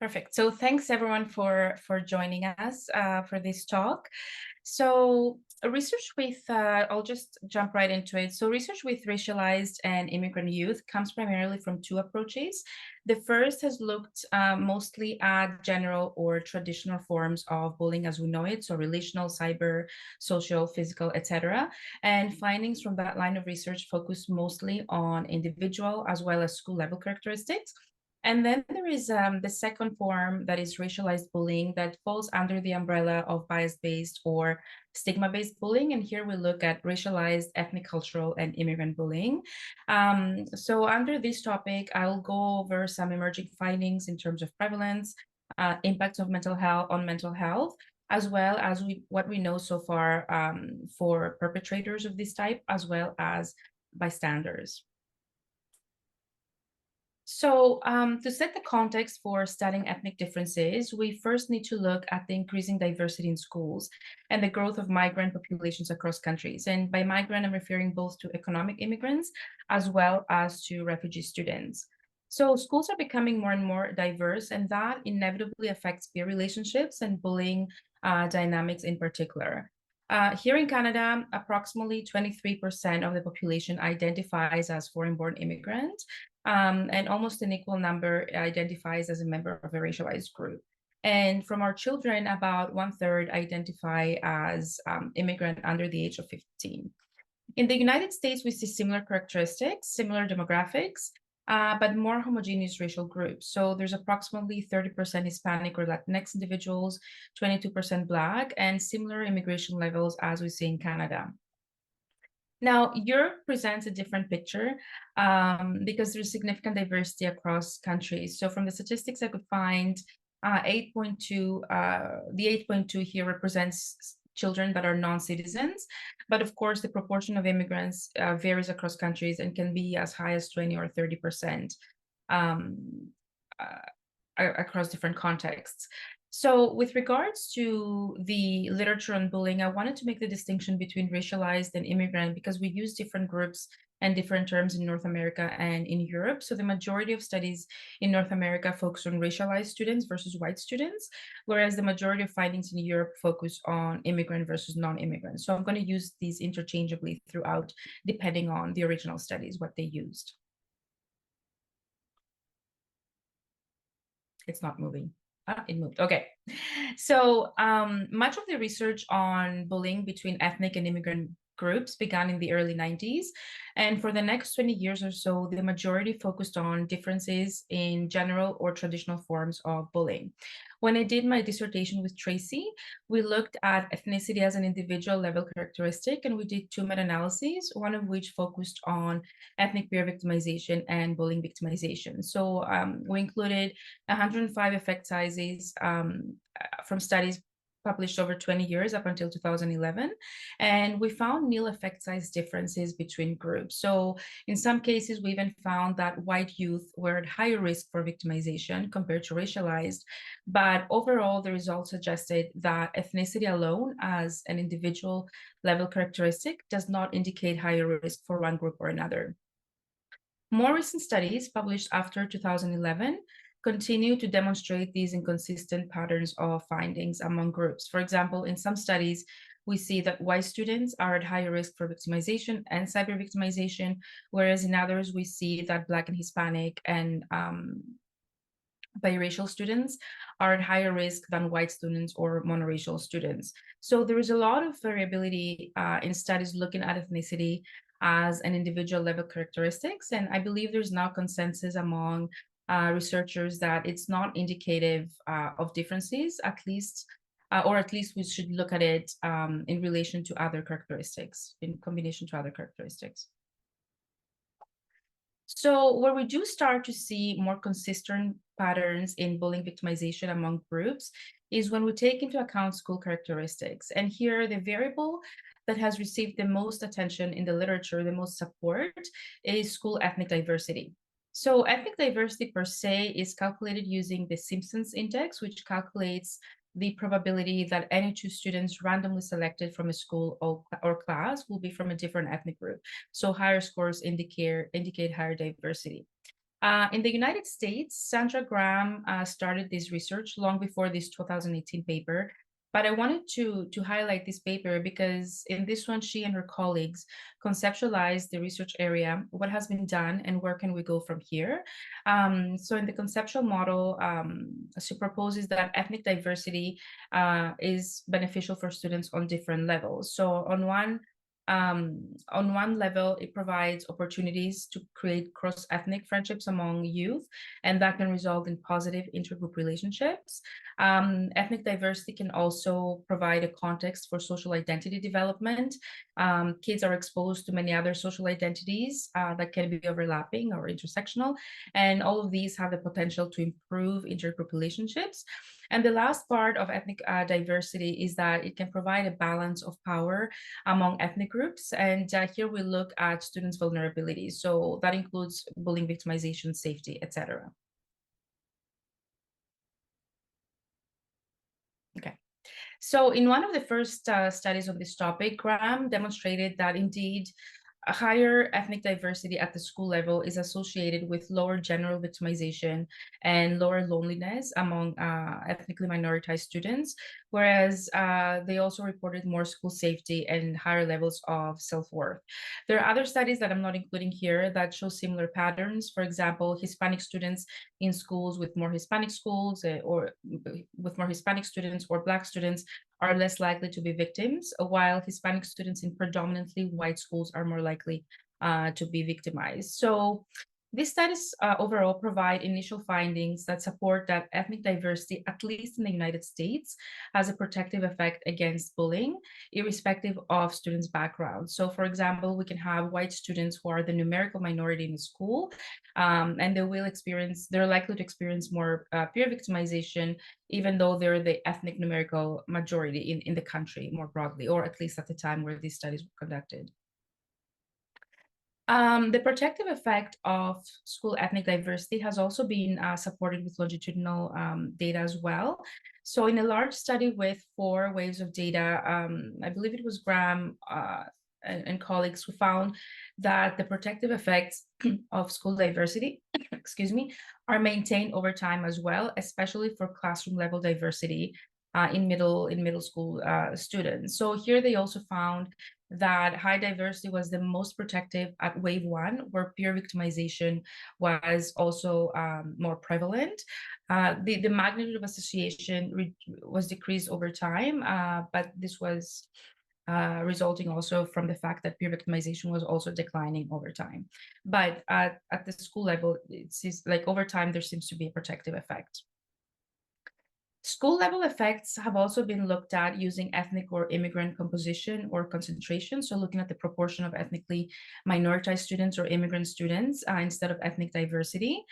Perfect. So thanks everyone for joining us for this talk. So research with, I'll just jump right into it. So research with racialized and immigrant youth comes primarily from two approaches. The first has looked mostly at general or traditional forms of bullying as we know it, so relational, cyber, social, physical, etc. And findings from that line of research focus mostly on individual as well as school level characteristics. And then there is the second form that is racialized bullying that falls under the umbrella of bias-based or stigma-based bullying. And here we look at racialized, ethnic, cultural, and immigrant bullying. So under this topic, I'll go over some emerging findings in terms of prevalence, impacts of mental health on mental health, as well as what we know so far for perpetrators of this type, as well as bystanders. So to set the context for studying ethnic differences, we first need to look at the increasing diversity in schools and the growth of migrant populations across countries. And by migrant, I'm referring both to economic immigrants as well as to refugee students. So schools are becoming more and more diverse, and that inevitably affects peer relationships and bullying dynamics in particular. Here in Canada, approximately 23% of the population identifies as foreign-born immigrants, and almost an equal number identifies as a member of a racialized group. And from our children, about 1/3 identify as immigrant under the age of 15. In the United States, we see similar characteristics, similar demographics, but more homogeneous racial groups. So there's approximately 30% Hispanic or Latinx individuals, 22% Black, and similar immigration levels as we see in Canada. Now, Europe presents a different picture because there's significant diversity across countries. So from the statistics I could find, 8.2, the 8.2 here represents children that are non-citizens. But of course, the proportion of immigrants varies across countries and can be as high as 20 or 30% across different contexts. So with regards to the literature on bullying, I wanted to make the distinction between racialized and immigrant because we use different groups and different terms in North America and in Europe. So the majority of studies in North America focus on racialized students versus white students, whereas the majority of findings in Europe focus on immigrant versus non-immigrant. So I'm going to use these interchangeably throughout, depending on the original studies, what they used. It's not moving. It moved. Okay. So much of the research on bullying between ethnic and immigrant groups began in the early 90s. And for the next 20 years or so, the majority focused on differences in general or traditional forms of bullying. When I did my dissertation with Tracy, we looked at ethnicity as an individual level characteristic, and we did two meta-analyses, one of which focused on ethnic peer victimization and bullying victimization. So we included 105 effect sizes from studies published over 20 years up until 2011. And we found nil effect size differences between groups. So in some cases, we even found that white youth were at higher risk for victimization compared to racialized. But overall, the results suggested that ethnicity alone as an individual level characteristic does not indicate higher risk for one group or another. More recent studies published after 2011 continue to demonstrate these inconsistent patterns of findings among groups. For example, in some studies, we see that white students are at higher risk for victimization and cyber victimization, whereas in others, we see that Black and Hispanic and biracial students are at higher risk than white students or monoracial students. So there is a lot of variability in studies looking at ethnicity as an individual level characteristics. And I believe there's now consensus among researchers that it's not indicative of differences, at least, or at least we should look at it in relation to other characteristics, in combination to other characteristics. So where we do start to see more consistent patterns in bullying victimization among groups is when we take into account school characteristics. And here, the variable that has received the most attention in the literature, the most support, is school ethnic diversity. So ethnic diversity per se is calculated using the Simpson's index, which calculates the probability that any two students randomly selected from a school or class will be from a different ethnic group. So higher scores indicate higher diversity. In the United States, Sandra Graham started this research long before this 2018 paper. But I wanted to highlight this paper because in this one, she and her colleagues conceptualized the research area, what has been done, and where can we go from here. So in the conceptual model, she proposes that ethnic diversity is beneficial for students on different levels. So on one level, it provides opportunities to create cross-ethnic friendships among youth, and that can result in positive intergroup relationships. Ethnic diversity can also provide a context for social identity development. Kids are exposed to many other social identities that can be overlapping or intersectional, and all of these have the potential to improve intergroup relationships. And the last part of ethnic diversity is that it can provide a balance of power among ethnic groups. And here we look at students' vulnerabilities. So that includes bullying, victimization, safety, etc. Okay. So in one of the first studies on this topic, Graham demonstrated that indeed a higher ethnic diversity at the school level is associated with lower general victimization and lower loneliness among ethnically minoritized students, whereas they also reported more school safety and higher levels of self-worth. There are other studies that I'm not including here that show similar patterns. For example, Hispanic students in schools with more Hispanic schools or with more Hispanic students or Black students are less likely to be victims, while Hispanic students in predominantly white schools are more likely to be victimized. So these studies overall provide initial findings that support that ethnic diversity, at least in the United States, has a protective effect against bullying, irrespective of students' background. So, for example, we can have white students who are the numerical minority in the school, and they're likely to experience more peer victimization, even though they're the ethnic numerical majority in the country more broadly, or at least at the time where these studies were conducted. The protective effect of school ethnic diversity has also been supported with longitudinal data as well. So in a large study with 4 waves of data, I believe it was Graham and colleagues who found that the protective effects of school diversity, excuse me, are maintained over time as well, especially for classroom level diversity in middle school students. So here they also found that high diversity was the most protective at wave 1, where peer victimization was also more prevalent. The magnitude of association was decreased over time, but this was resulting also from the fact that peer victimization was also declining over time. But at the school level, it seems like over time there seems to be a protective effect. School level effects have also been looked at using ethnic or immigrant composition or concentration. So looking at the proportion of ethnically minoritized students or immigrant students instead of ethnic diversity.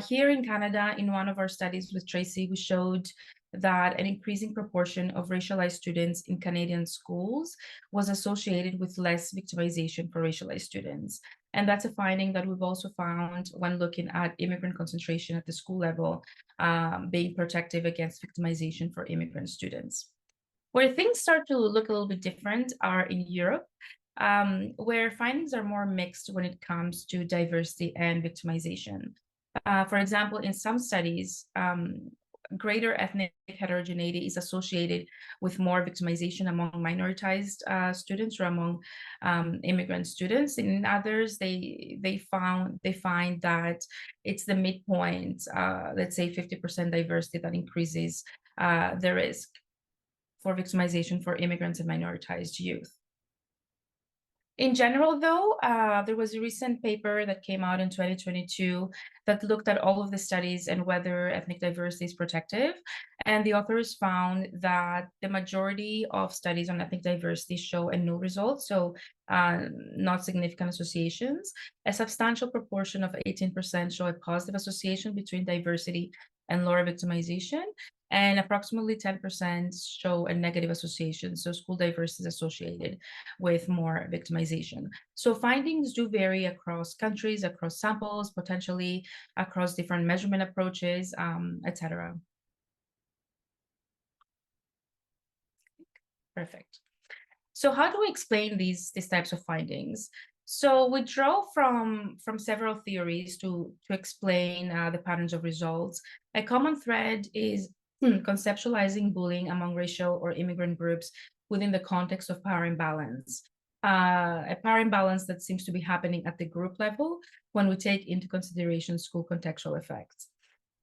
Here in Canada, in one of our studies with Tracy, we showed that an increasing proportion of racialized students in Canadian schools was associated with less victimization for racialized students. And that's a finding that we've also found when looking at immigrant concentration at the school level, being protective against victimization for immigrant students. Where things start to look a little bit different are in Europe, where findings are more mixed when it comes to diversity and victimization. For example, in some studies, greater ethnic heterogeneity is associated with more victimization among minoritized students or among immigrant students. In others, they find that it's the midpoint, let's say 50% diversity, that increases the risk for victimization for immigrants and minoritized youth. In general, though, there was a recent paper that came out in 2022 that looked at all of the studies and whether ethnic diversity is protective. And the authors found that the majority of studies on ethnic diversity show a null result, so not significant associations. A substantial proportion of 18% show a positive association between diversity and lower victimization, and approximately 10% show a negative association. So school diversity is associated with more victimization. So findings do vary across countries, across samples, potentially across different measurement approaches, etc. Perfect. So how do we explain these types of findings? So we draw from several theories to explain the patterns of results. A common thread is conceptualizing bullying among racial or immigrant groups within the context of power imbalance. A power imbalance that seems to be happening at the group level when we take into consideration school contextual effects.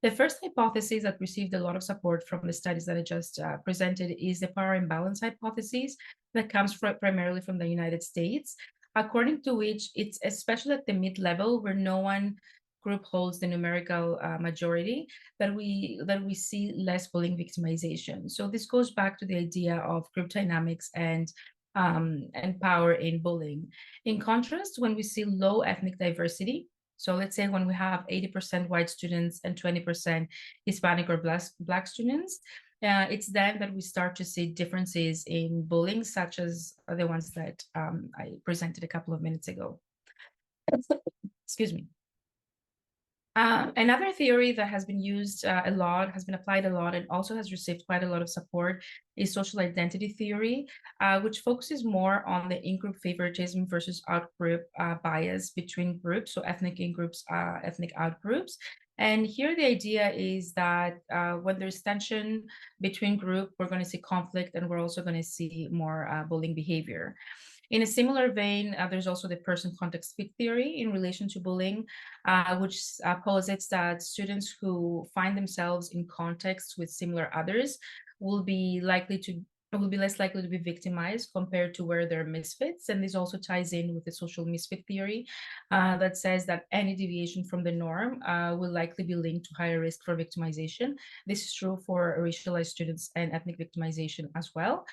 The first hypothesis that received a lot of support from the studies that I just presented is the power imbalance hypothesis that comes primarily from the United States, according to which it's especially at the mid-level where no one group holds the numerical majority that we see less bullying victimization. So this goes back to the idea of group dynamics and power in bullying. In contrast, when we see low ethnic diversity, so let's say when we have 80% white students and 20% Hispanic or Black students, it's then that we start to see differences in bullying, such as the ones that I presented a couple of minutes ago. Excuse me. Another theory that has been used a lot, has been applied a lot, and also has received quite a lot of support is social identity theory, which focuses more on the in-group favoritism versus out-group bias between groups, so ethnic in-groups, ethnic out-groups. And here the idea is that when there's tension between group, we're going to see conflict, and we're also going to see more bullying behavior. In a similar vein, there's also the person context fit theory in relation to bullying, which posits that students who find themselves in contexts with similar others will be less likely to be victimized compared to where they're misfits. And this also ties in with the social misfit theory that says that any deviation from the norm will likely be linked to higher risk for victimization. This is true for racialized students and ethnic victimization as well.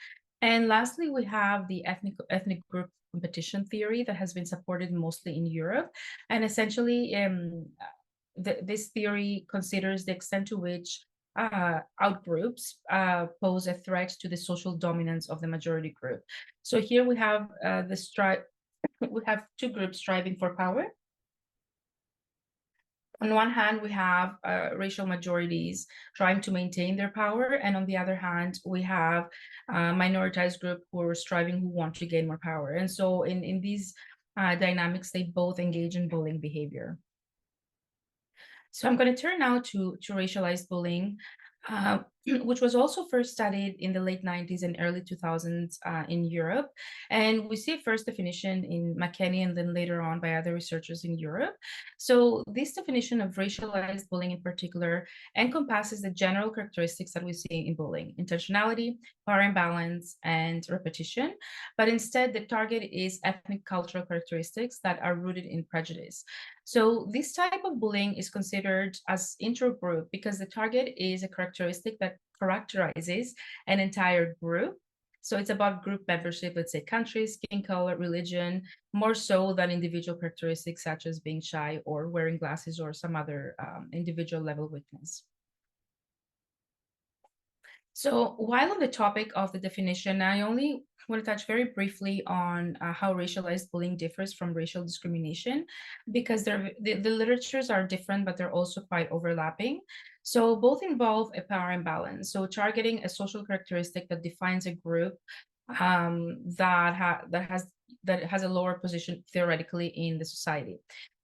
And lastly, we have the ethnic group competition theory that has been supported mostly in Europe. And essentially, this theory considers the extent to which outgroups pose a threat to the social dominance of the majority group. So here we have we have two groups striving for power. On one hand, we have racial majorities trying to maintain their power, and on the other hand, we have minoritized group who are striving, who want to gain more power. And so in these dynamics, they both engage in bullying behavior. So I'm going to turn now to racialized bullying, which was also first studied in the late 90s and early 2000s in Europe. And we see a first definition in McKenney and then later on by other researchers in Europe. So this definition of racialized bullying in particular encompasses the general characteristics that we see in bullying: intentionality, power imbalance, and repetition. But instead, the target is ethnic cultural characteristics that are rooted in prejudice. So this type of bullying is considered as intergroup because the target is a characteristic that characterizes an entire group. So it's about group membership, let's say country, skin color, religion, more so than individual characteristics such as being shy or wearing glasses or some other individual level weakness. So while on the topic of the definition, I only want to touch very briefly on how racialized bullying differs from racial discrimination, because the literatures are different, but they're also quite overlapping. So both involve a power imbalance. So targeting a social characteristic that defines a group that has a lower position theoretically in the society.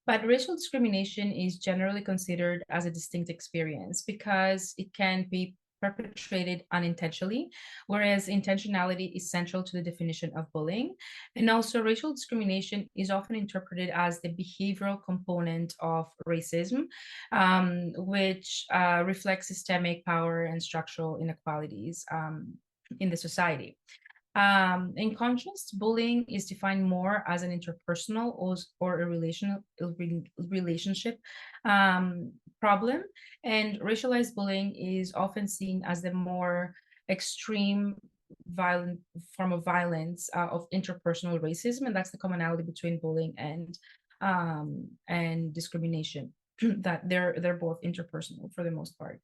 But racial discrimination is generally considered as a distinct experience because it can be perpetrated unintentionally, whereas intentionality is central to the definition of bullying. And also, racial discrimination is often interpreted as the behavioral component of racism, which reflects systemic power and structural inequalities in the society. In contrast, bullying is defined more as an interpersonal or a relationship problem, and racialized bullying is often seen as the more extreme violent form of violence of interpersonal racism, and that's the commonality between bullying and discrimination, that they're both interpersonal for the most part.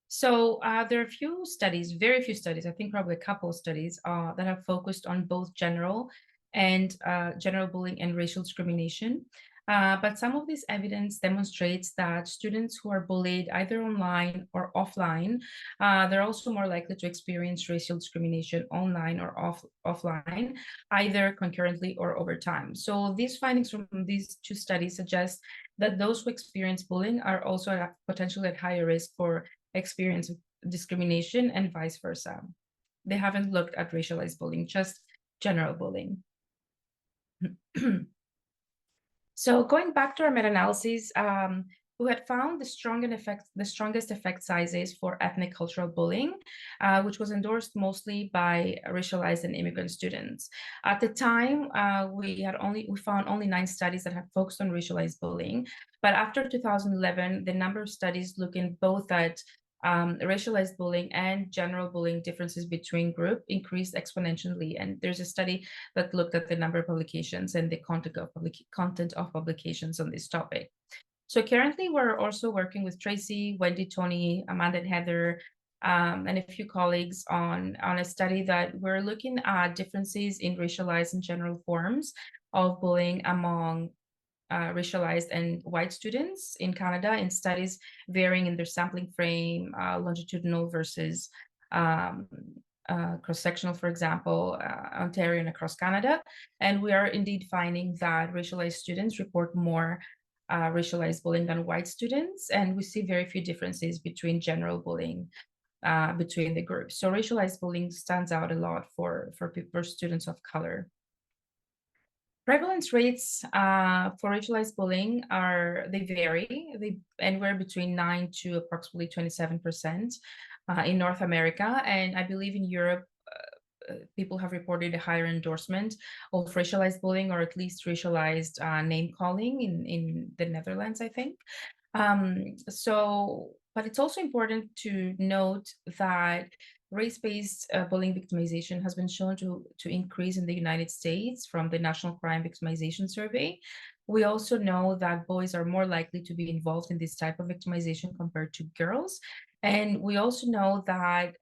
So there are very few studies, I think probably a couple of studies that have focused on both general bullying and racial discrimination. But some of this evidence demonstrates that students who are bullied either online or offline, they're also more likely to experience racial discrimination online or offline, either concurrently or over time. So these findings from these two studies suggest that those who experience bullying are also potentially at higher risk for experience discrimination and vice versa. They haven't looked at racialized bullying, just general bullying. So going back to our meta-analysis, who had found the strongest effect sizes for ethnic cultural bullying, which was endorsed mostly by racialized and immigrant students. At the time, we found only 9 studies that had focused on racialized bullying, but after 2011, the number of studies looking both at racialized bullying and general bullying differences between group increased exponentially. And there's a study that looked at the number of publications and the content of publications on this topic. So currently, we're also working with Tracy, Wendy, Tony, Amanda, and Heather, and a few colleagues on a study that we're looking at differences in racialized and general forms of bullying among racialized and white students in Canada in studies varying in their sampling frame, longitudinal versus cross-sectional, for example, Ontario and across Canada. And we are indeed finding that racialized students report more racialized bullying than white students, and we see very few differences between general bullying between the groups. So racialized bullying stands out a lot for students of color. Prevalence rates for racialized bullying they vary. They anywhere between 9 to approximately 27% in North America, and I believe in Europe, people have reported a higher endorsement of racialized bullying, or at least racialized name calling in the Netherlands, I think. But it's also important to note that race-based bullying victimization has been shown to increase in the United States from the National Crime Victimization Survey. We also know that boys are more likely to be involved in this type of victimization compared to girls. And we also know that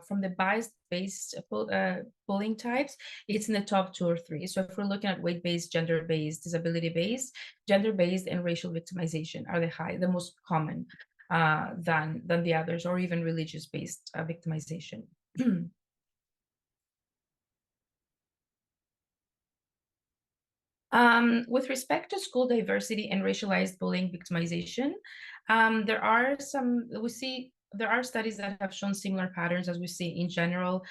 from the bias-based bullying types, it's in the top 2 or 3. So if we're looking at weight-based, gender-based, disability-based, gender-based, and racial victimization are the most common than the others, or even religious-based victimization. With respect to school diversity and racialized bullying victimization, there are studies that have shown similar patterns as we see in general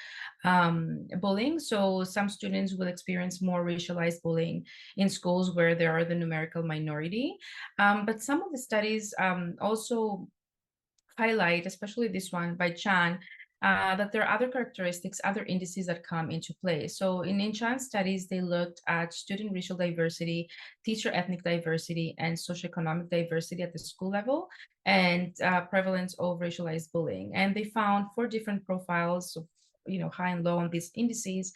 bullying. So some students will experience more racialized bullying in schools where there are the numerical minority. But some of the studies also highlight, especially this one by Chan, that there are other characteristics, other indices that come into play. So in Chan's studies, they looked at student racial diversity, teacher ethnic diversity, and socioeconomic diversity at the school level, and prevalence of racialized bullying. And they found 4 different profiles of, high and low on these indices.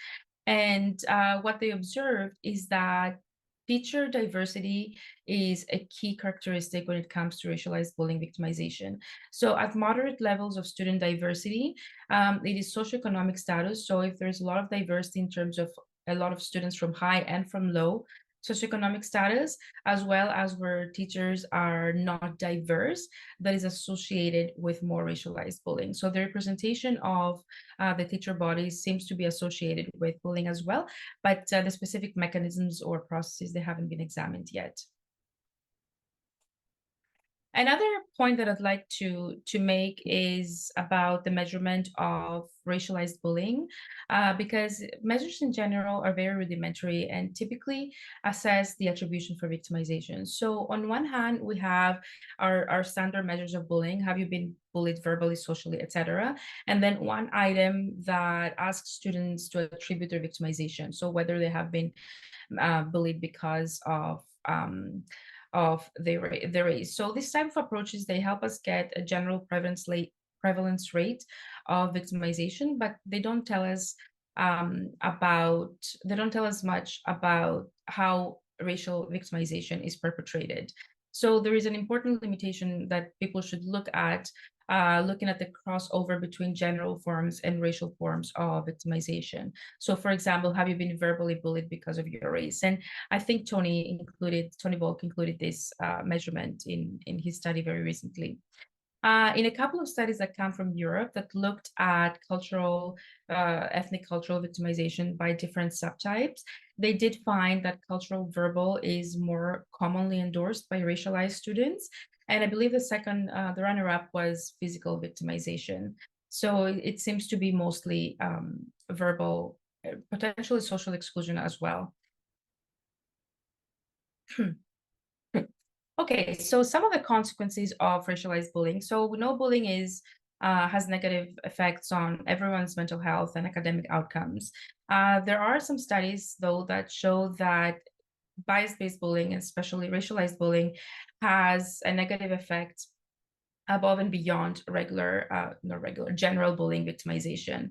And what they observed is that teacher diversity is a key characteristic when it comes to racialized bullying victimization. So at moderate levels of student diversity, it is socioeconomic status. So if there's a lot of diversity in terms of a lot of students from high and from low socioeconomic status, as well as where teachers are not diverse, that is associated with more racialized bullying. So the representation of the teacher bodies seems to be associated with bullying as well, but the specific mechanisms or processes, they haven't been examined yet. Another point that I'd like to make is about the measurement of racialized bullying, because measures in general are very rudimentary and typically assess the attribution for victimization. So on one hand, we have our standard measures of bullying. Have you been bullied verbally, socially, etc.? And then one item that asks students to attribute their victimization. So whether they have been bullied because of their race. So this type of approaches, they help us get a general prevalence rate of victimization, but they don't tell us much about how racial victimization is perpetrated. So there is an important limitation that people should look at looking at the crossover between general forms and racial forms of victimization. So, for example, have you been verbally bullied because of your race? And I think Tony Volk included this measurement in his study very recently. In a couple of studies that come from Europe that looked at ethnic cultural victimization by different subtypes, they did find that cultural verbal is more commonly endorsed by racialized students. And I believe the runner-up was physical victimization. So it seems to be mostly verbal, potentially social exclusion as well. Okay, so some of the consequences of racialized bullying. So we know bullying has negative effects on everyone's mental health and academic outcomes. There are some studies, though, that show that bias-based bullying, and especially racialized bullying, has a negative effect above and beyond general bullying victimization.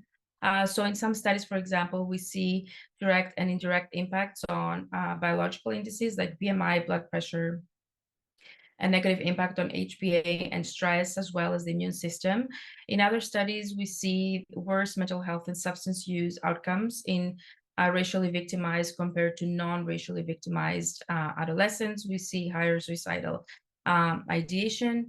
So in some studies, for example, we see direct and indirect impacts on biological indices like BMI, blood pressure, a negative impact on HPA and stress, as well as the immune system. In other studies, we see worse mental health and substance use outcomes in racially victimized compared to non-racially victimized adolescents. We see higher suicidal ideation.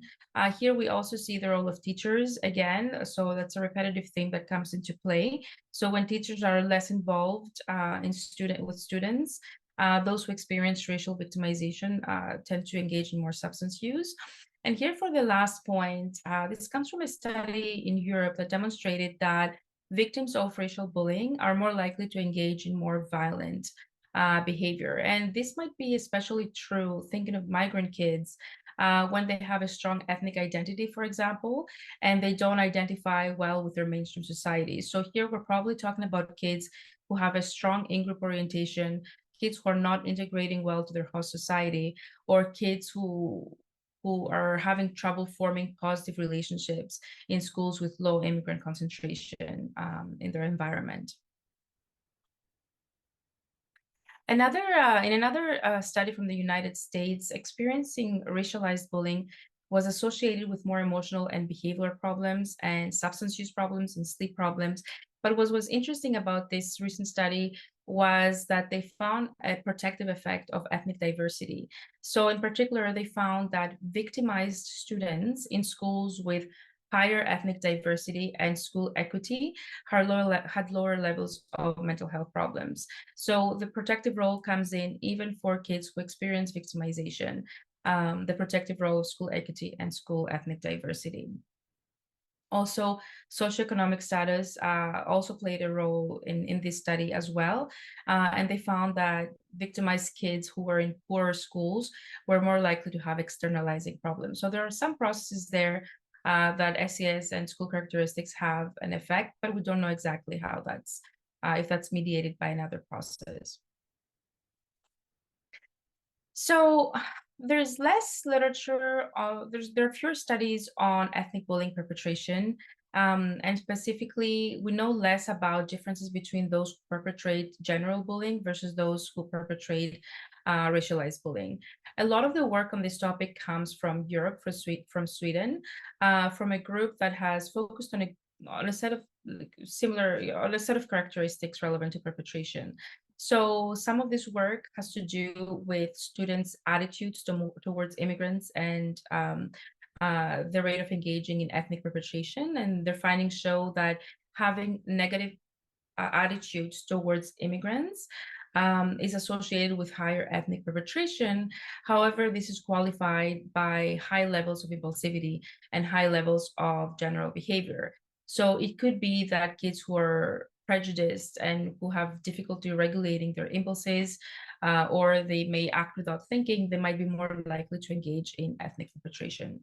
Here we also see the role of teachers again. So that's a repetitive thing that comes into play. So when teachers are less involved with students, those who experience racial victimization tend to engage in more substance use. And here for the last point, this comes from a study in Europe that demonstrated that victims of racial bullying are more likely to engage in more violent behavior. And this might be especially true thinking of migrant kids when they have a strong ethnic identity, for example, and they don't identify well with their mainstream society. So here we're probably talking about kids who have a strong in-group orientation, kids who are not integrating well to their host society, or kids who are having trouble forming positive relationships in schools with low immigrant concentration in their environment. In another study from the United States, experiencing racialized bullying was associated with more emotional and behavioral problems and substance use problems and sleep problems. But what was interesting about this recent study was that they found a protective effect of ethnic diversity. So in particular, they found that victimized students in schools with higher ethnic diversity and school equity had lower levels of mental health problems. So the protective role comes in even for kids who experience victimization, the protective role of school equity and school ethnic diversity. Also, socioeconomic status also played a role in this study as well. And they found that victimized kids who were in poorer schools were more likely to have externalizing problems. So there are some processes there that SES and school characteristics have an effect, but we don't know exactly how if that's mediated by another process. So there's less literature, there are fewer studies on ethnic bullying perpetration. And specifically, we know less about differences between those who perpetrate general bullying versus those who perpetrate racialized bullying. A lot of the work on this topic comes from Europe, from Sweden, from a group that has focused on a set of on a set of characteristics relevant to perpetration. So some of this work has to do with students' attitudes towards immigrants and the rate of engaging in ethnic perpetration. And their findings show that having negative attitudes towards immigrants is associated with higher ethnic perpetration. However, this is qualified by high levels of impulsivity and high levels of general behavior. So it could be that kids who are prejudiced and who have difficulty regulating their impulses, or they may act without thinking, they might be more likely to engage in ethnic perpetration.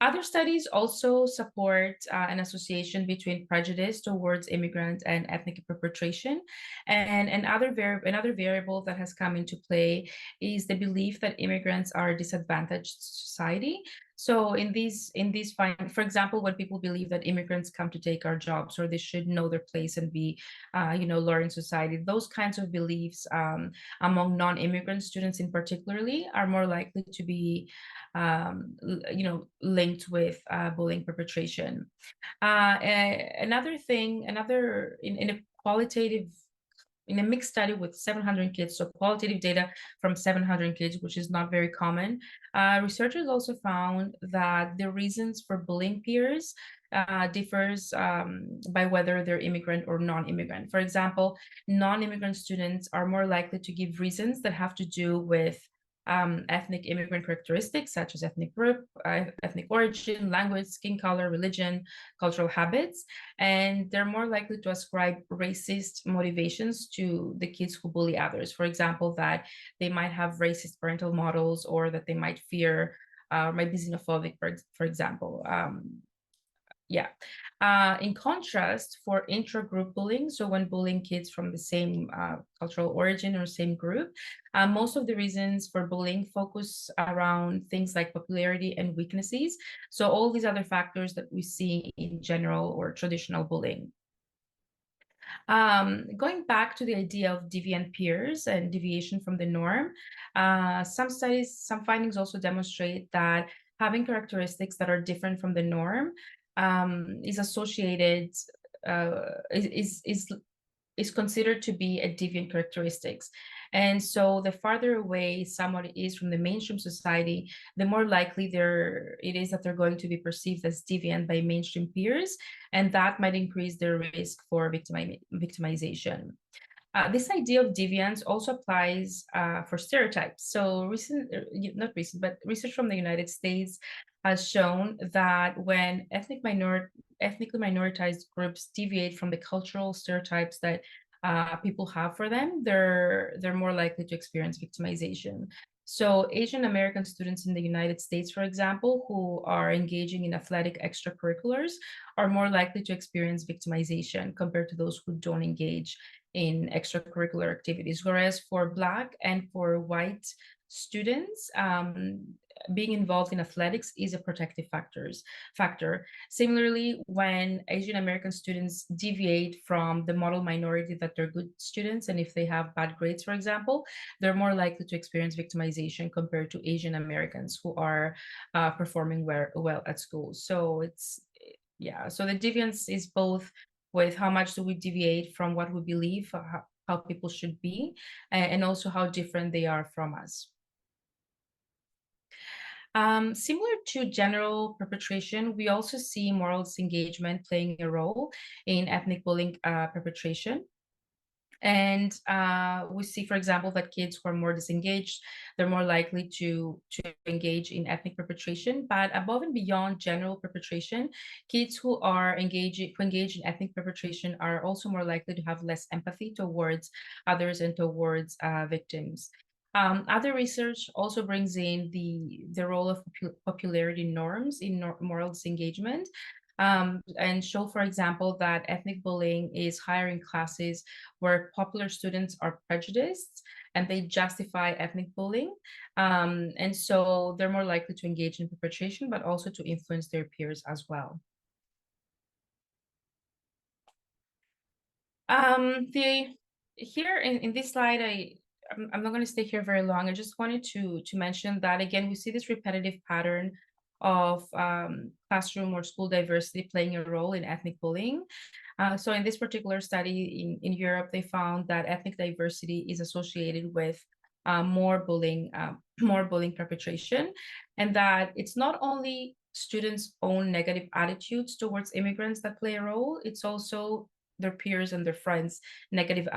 Other studies also support an association between prejudice towards immigrants and ethnic perpetration. And another variable that has come into play is the belief that immigrants are a disadvantaged society. So in these find, for example, when people believe that immigrants come to take our jobs or they should know their place and be, lower in society, those kinds of beliefs among non-immigrant students in particularly are more likely to be, linked with bullying perpetration. Another thing, in a qualitative in a mixed study with 700 kids, so qualitative data from 700 kids, which is not very common. Researchers also found that the reasons for bullying peers differs by whether they're immigrant or non-immigrant. For example, non-immigrant students are more likely to give reasons that have to do with ethnic immigrant characteristics such as ethnic group, ethnic origin, language, skin color, religion, cultural habits, and they're more likely to ascribe racist motivations to the kids who bully others. For example, that they might have racist parental models or that they might fear, might be xenophobic, for example. Yeah. In contrast, for intra-group bullying, so when bullying kids from the same cultural origin or same group, most of the reasons for bullying focus around things like popularity and weaknesses. So all these other factors that we see in general or traditional bullying. Going back to the idea of deviant peers and deviation from the norm, some findings also demonstrate that having characteristics that are different from the norm is associated is considered to be a deviant characteristics. And so the farther away someone is from the mainstream society, the more likely it is that they're going to be perceived as deviant by mainstream peers, and that might increase their risk for victimization. This idea of deviance also applies for stereotypes. So not recent, but research from the United States has shown that when ethnically minoritized groups deviate from the cultural stereotypes that people have for them, they're more likely to experience victimization. So Asian American students in the United States, for example, who are engaging in athletic extracurriculars are more likely to experience victimization compared to those who don't engage in extracurricular activities. Whereas for Black and for white students, being involved in athletics is a protective factor. Similarly, when Asian American students deviate from the model minority that they're good students, and if they have bad grades, for example, they're more likely to experience victimization compared to Asian Americans who are performing well at school. So so the deviance is both with how much do we deviate from what we believe, how people should be, and also how different they are from us. Similar to general perpetration, we also see moral disengagement playing a role in ethnic bullying perpetration. And we see, for example, that kids who are more disengaged, they're more likely to engage in ethnic perpetration. But above and beyond general perpetration, kids who engage in ethnic perpetration are also more likely to have less empathy towards others and towards victims. Other research also brings in the role of popularity norms in moral disengagement. And show, for example, that ethnic bullying is higher in classes where popular students are prejudiced and they justify ethnic bullying. And so they're more likely to engage in perpetration, but also to influence their peers as well. Here in this slide, I'm not going to stay here very long. I just wanted to mention that again, we see this repetitive pattern of classroom or school diversity playing a role in ethnic bullying. So in this particular study in Europe, they found that ethnic diversity is associated with more bullying perpetration, and that it's not only students' own negative attitudes towards immigrants that play a role, it's also their peers and their friends' negative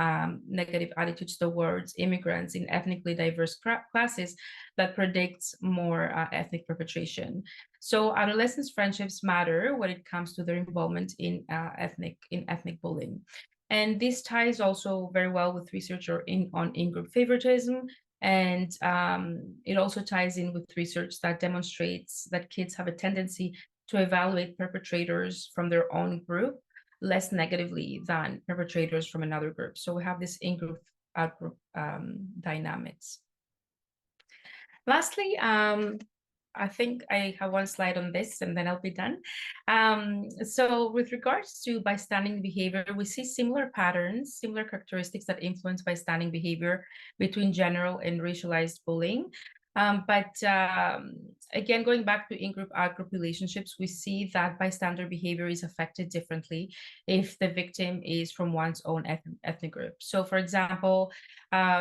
attitudes towards immigrants in ethnically diverse classes that predicts more ethnic perpetration. So adolescents' friendships matter when it comes to their involvement in ethnic bullying. And this ties also very well with research on in-group favoritism. And it also ties in with research that demonstrates that kids have a tendency to evaluate perpetrators from their own group less negatively than perpetrators from another group. So we have this in-group, out-group dynamics. Lastly, I think I have one slide on this and then I'll be done. So with regards to bystanding behavior, we see similar patterns, similar characteristics that influence bystanding behavior between general and racialized bullying. But again, going back to in-group, out-group relationships, we see that bystander behavior is affected differently if the victim is from one's own ethnic group. So for example,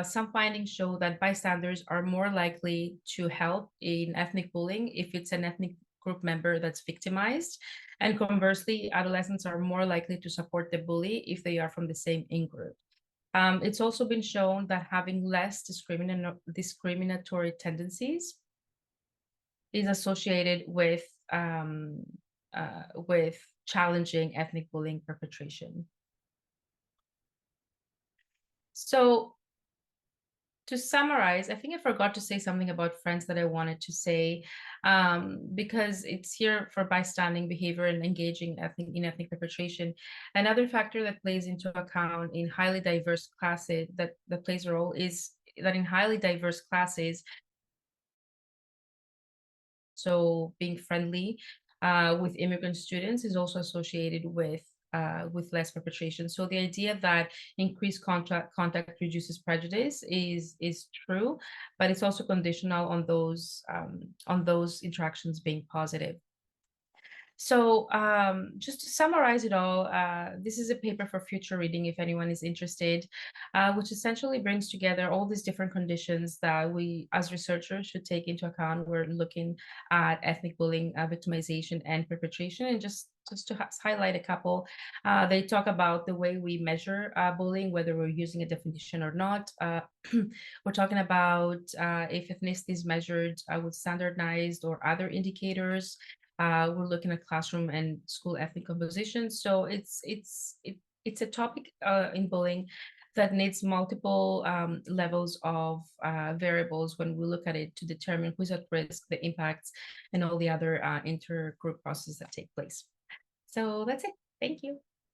some findings show that bystanders are more likely to help in ethnic bullying if it's an ethnic group member that's victimized. And conversely, adolescents are more likely to support the bully if they are from the same in-group. It's also been shown that having less discriminatory tendencies is associated with challenging ethnic bullying perpetration. So to summarize, I think I forgot to say something about friends that I wanted to say, because it's here for bystanding behavior and engaging in ethnic perpetration. Another factor that plays into account in highly diverse classes that plays a role is that in highly diverse classes, so being friendly with immigrant students is also associated with less perpetration. So the idea that increased contact reduces prejudice is true, but it's also conditional on those interactions being positive. So just to summarize it all, this is a paper for future reading if anyone is interested, which essentially brings together all these different conditions that we as researchers should take into account. We're looking at ethnic bullying, victimization, and perpetration. And just to highlight a couple, they talk about the way we measure bullying, whether we're using a definition or not. We're talking about if ethnicity is measured with standardized or other indicators. We're looking at classroom and school ethnic composition. So it's a topic in bullying that needs multiple levels of variables when we look at it to determine who's at risk, the impacts, and all the other intergroup processes that take place. So that's it. Thank you.